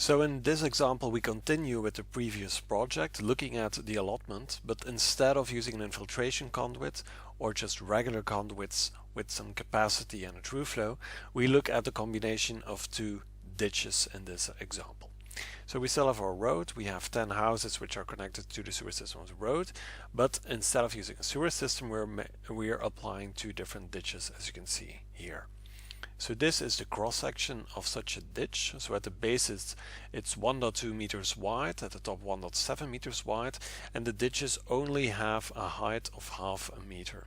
So in this example we continue with the previous project looking at the allotment, but instead of using an infiltration conduit or just regular conduits with some capacity and a through flow, we look at the combination of two ditches in this example. So we still have our road, we have 10 houses which are connected to the sewer system of the road, but instead of using a sewer system we're applying two different ditches, as you can see here. So this is the cross section of such a ditch. So at the base it's 1.2 meters wide, at the top 1.7 meters wide, and the ditches only have a height of half a meter.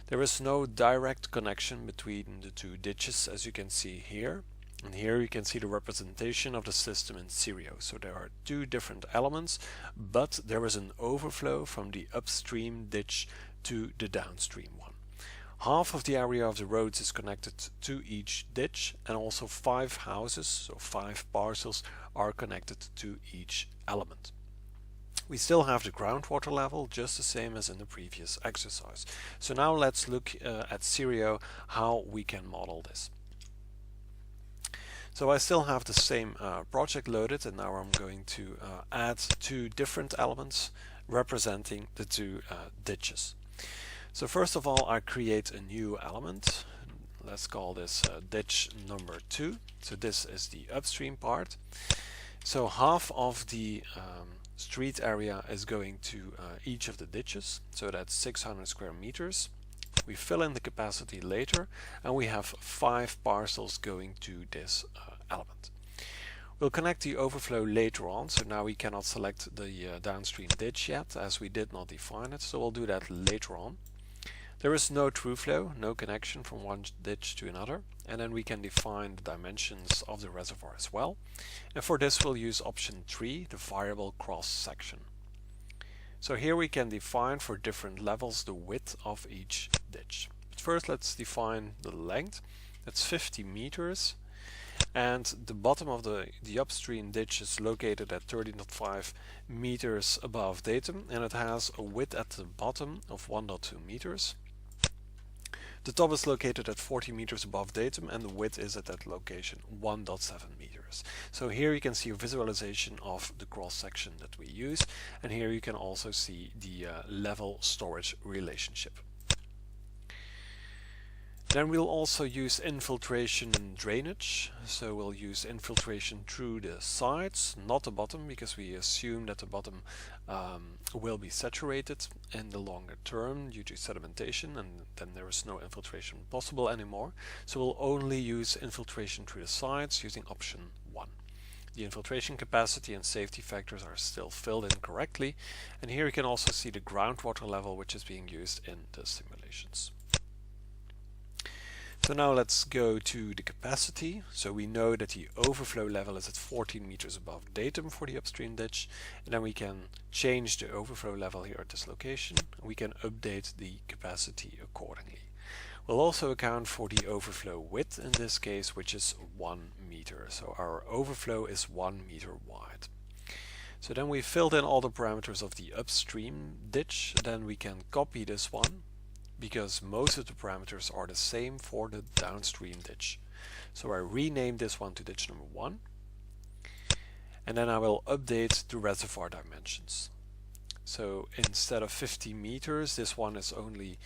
There is no direct connection between the two ditches, as you can see here. And here you can see the representation of the system in Sirio. So there are two different elements, but there is an overflow from the upstream ditch to the downstream one. Half of the area of the roads is connected to each ditch, and also 5 houses, so 5 parcels, are connected to each element. We still have the groundwater level, just the same as in the previous exercise. So now let's look at Sirio, how we can model this. So I still have the same project loaded, and now I'm going to add 2 different elements representing the 2 ditches. So first of all, I create a new element. Let's call this ditch number 2. So this is the upstream part. So half of the street area is going to each of the ditches. So that's 600 square meters. We fill in the capacity later, and we have 5 parcels going to this element. We'll connect the overflow later on, so now we cannot select the downstream ditch yet, as we did not define it, so we'll do that later on. There is no through flow, no connection from one ditch to another, and then we can define the dimensions of the reservoir as well. And for this we'll use option 3, the variable cross section. So here we can define for different levels the width of each ditch. But first let's define the length. That's 50 meters, and the bottom of the upstream ditch is located at 13.5 meters above datum, and it has a width at the bottom of 1.2 meters. The top is located at 40 meters above datum, and the width is at that location 1.7 meters. So here you can see a visualization of the cross section that we use, and here you can also see the level storage relationship. Then we'll also use infiltration and drainage. So we'll use infiltration through the sides, not the bottom, because we assume that the bottom will be saturated in the longer term due to sedimentation, and then there is no infiltration possible anymore. So we'll only use infiltration through the sides using option 1. The infiltration capacity and safety factors are still filled in correctly, and here you can also see the groundwater level which is being used in the simulations. So now let's go to the capacity. So we know that the overflow level is at 14 meters above datum for the upstream ditch, and then we can change the overflow level here at this location. We can update the capacity accordingly. We'll also account for the overflow width in this case, which is 1 meter. So our overflow is 1 meter wide. So then we filled in all the parameters of the upstream ditch. Then we can copy this one, because most of the parameters are the same for the downstream ditch. So I rename this one to ditch number 1, and then I will update the reservoir dimensions. So instead of 50 meters, this one is only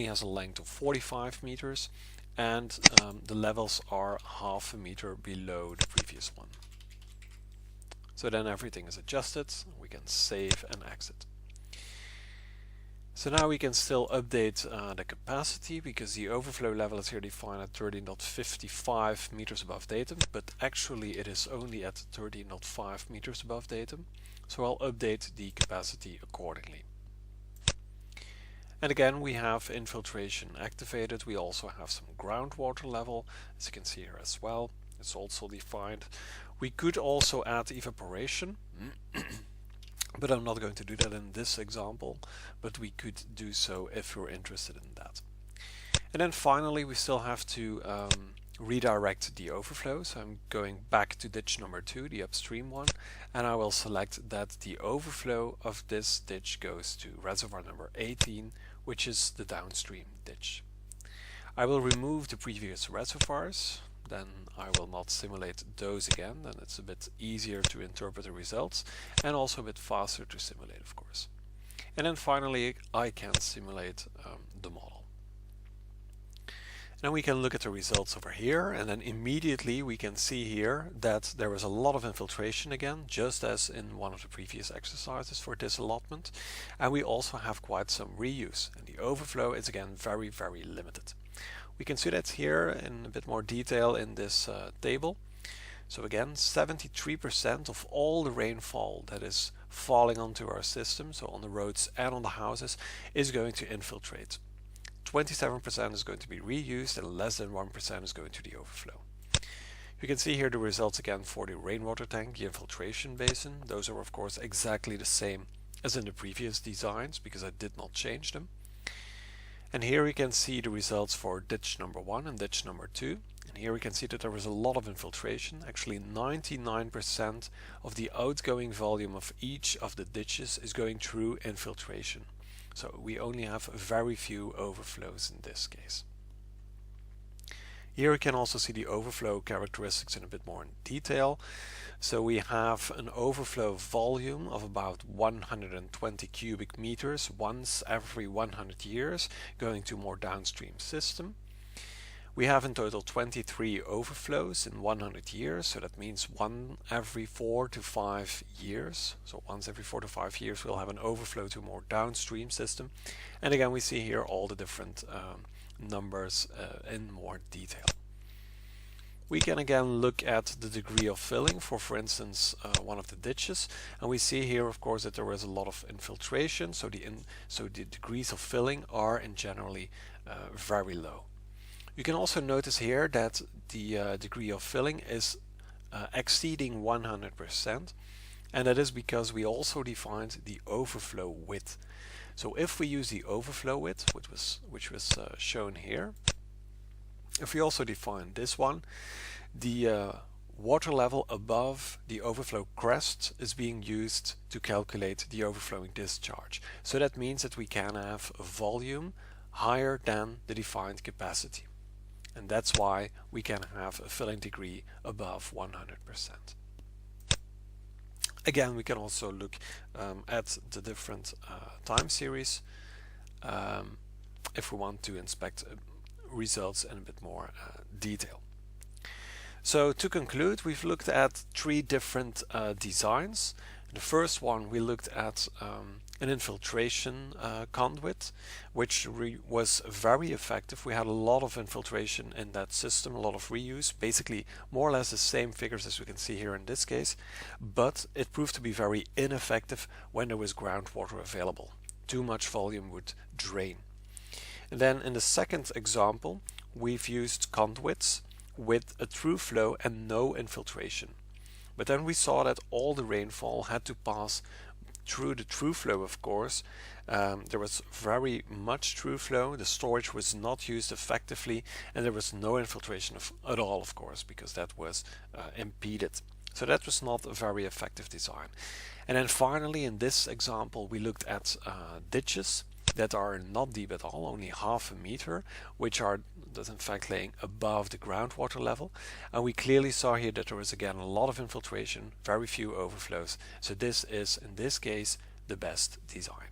has a length of 45 meters, and the levels are half a meter below the previous one. So then everything is adjusted, we can save and exit. So now we can still update the capacity, because the overflow level is here defined at 13.55 meters above datum, but actually it is only at 13.5 meters above datum. So I'll update the capacity accordingly. And again, we have infiltration activated. We also have some groundwater level, as you can see here as well. It's also defined. We could also add evaporation. But I'm not going to do that in this example, but we could do so if you're interested in that. And then finally we still have to redirect the overflow. So I'm going back to ditch number 2, the upstream one, and I will select that the overflow of this ditch goes to reservoir number 18, which is the downstream ditch. I will remove the previous reservoirs. then I will not simulate those again. Then it's a bit easier to interpret the results and also a bit faster to simulate, of course. And then finally I can simulate the model. Then we can look at the results over here, and then immediately we can see here that there is a lot of infiltration again, just as in one of the previous exercises for this allotment. And we also have quite some reuse, and the overflow is again very, very limited. We can see that here in a bit more detail in this table. So again, 73% of all the rainfall that is falling onto our system, so on the roads and on the houses, is going to infiltrate. 27% is going to be reused, and less than 1% is going to the overflow. You can see here the results again for the rainwater tank, the infiltration basin. Those are of course exactly the same as in the previous designs because I did not change them. And here we can see the results for ditch number 1 and ditch number 2. And here we can see that there was a lot of infiltration. Actually 99% of the outgoing volume of each of the ditches is going through infiltration. So we only have very few overflows in this case. Here we can also see the overflow characteristics in a bit more in detail. So we have an overflow volume of about 120 cubic meters once every 100 years going to more downstream system. We have in total 23 overflows in 100 years, so that means one every 4 to 5 years. So once every 4 to 5 years we'll have an overflow to more downstream system. And again we see here all the different numbers in more detail. We can again look at the degree of filling for instance one of the ditches, and we see here of course that there is a lot of infiltration, so the degrees of filling are in generally very low. You can also notice here that the degree of filling is exceeding 100%, and that is because we also defined the overflow width. So if we use the overflow width, which was shown here, if we also define this one, the water level above the overflow crest is being used to calculate the overflowing discharge. So that means that we can have a volume higher than the defined capacity. And that's why we can have a filling degree above 100%. Again, we can also look at the different time series if we want to inspect results in a bit more detail. So to conclude, we've looked at 3 different designs. The first one we looked at an infiltration conduit, which was very effective. We had a lot of infiltration in that system, a lot of reuse, basically more or less the same figures as we can see here in this case, but it proved to be very ineffective when there was groundwater available. Too much volume would drain. And then in the second example, we've used conduits with a through flow and no infiltration. But then we saw that all the rainfall had to pass through the through flow, of course. There was very much through flow, the storage was not used effectively, and there was no infiltration at all, of course, because that was impeded. So that was not a very effective design. And then finally, in this example, we looked at ditches that are not deep at all, only half a meter, which are in fact laying above the groundwater level. And we clearly saw here that there was again a lot of infiltration, very few overflows. So this is, in this case, the best design.